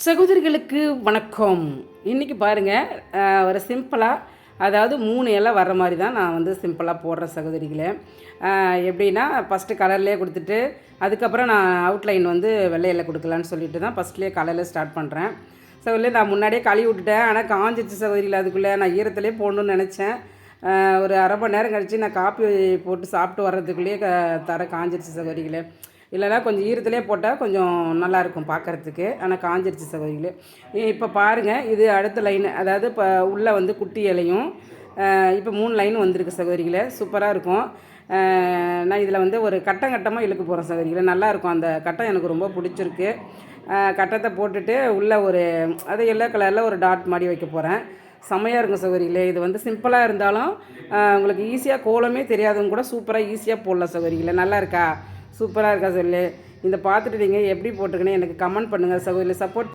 சகோதரிகளுக்கு வணக்கம். இன்றைக்கி பாருங்கள், ஒரு சிம்பிளாக, அதாவது 3 இலை வர்ற மாதிரி தான் நான் வந்து சிம்பிளாக போடுறேன் சகோதரிகளே. எப்படின்னா, ஃபஸ்ட்டு கலர்லேயே கொடுத்துட்டு அதுக்கப்புறம் நான் அவுட்லைன் வந்து வெள்ளை இலை கொடுக்கலான்னு சொல்லிட்டு தான் ஃபஸ்ட்லேயே கலரில் ஸ்டார்ட் பண்ணுறேன். சகோதரி, நான் முன்னாடியே கழுவி விட்டுட்டேன். ஆனால் காஞ்சிச்சு சகோதரியில். அதுக்குள்ளே நான் ஈரத்துலேயே போடணுன்னு நினச்சேன். ஒரு அரை மணி நேரம் கழித்து நான் காப்பி போட்டு சாப்பிட்டு வர்றதுக்குள்ளேயே தர காஞ்சிருச்சு சகோதரிகளே. இல்லைனா கொஞ்சம் ஈரத்துலேயே போட்டால் கொஞ்சம் நல்லாயிருக்கும் பார்க்குறதுக்கு. ஆனால் காஞ்சிருச்சு சகோதரிகளே. இப்போ பாருங்கள், இது அடுத்த லைன். அதாவது இப்போ உள்ளே வந்து குட்டி இலையும் இப்போ 3 லைன் வந்திருக்கு சகோதரிகளே. சூப்பராக இருக்கும். நான் இதில் வந்து ஒரு கட்டமாக இழுக்க போகிறேன் சகோதரிகளே. நல்லாயிருக்கும். அந்த கட்டம் எனக்கு ரொம்ப பிடிச்சிருக்கு. கட்டத்தை போட்டுட்டு உள்ளே ஒரு அது எல்லோ கலரில் ஒரு டாட் மாதிரி வைக்க போகிறேன். செம்மையாக இருக்கும் சகோதரிகளே. இது வந்து சிம்பிளாக இருந்தாலும் உங்களுக்கு ஈஸியாக கோலமே தெரியாதவங்க கூட சூப்பராக ஈஸியாக போடலாம் சகோதரிகளே. நல்லா இருக்கா? சூப்பராக இருக்கா சொல்லு. இந்த பார்த்துட்டு நீங்கள் எப்படி போட்டிருக்கேன்னு எனக்கு கமெண்ட் பண்ணுங்கள் சகோதரி. சப்போர்ட்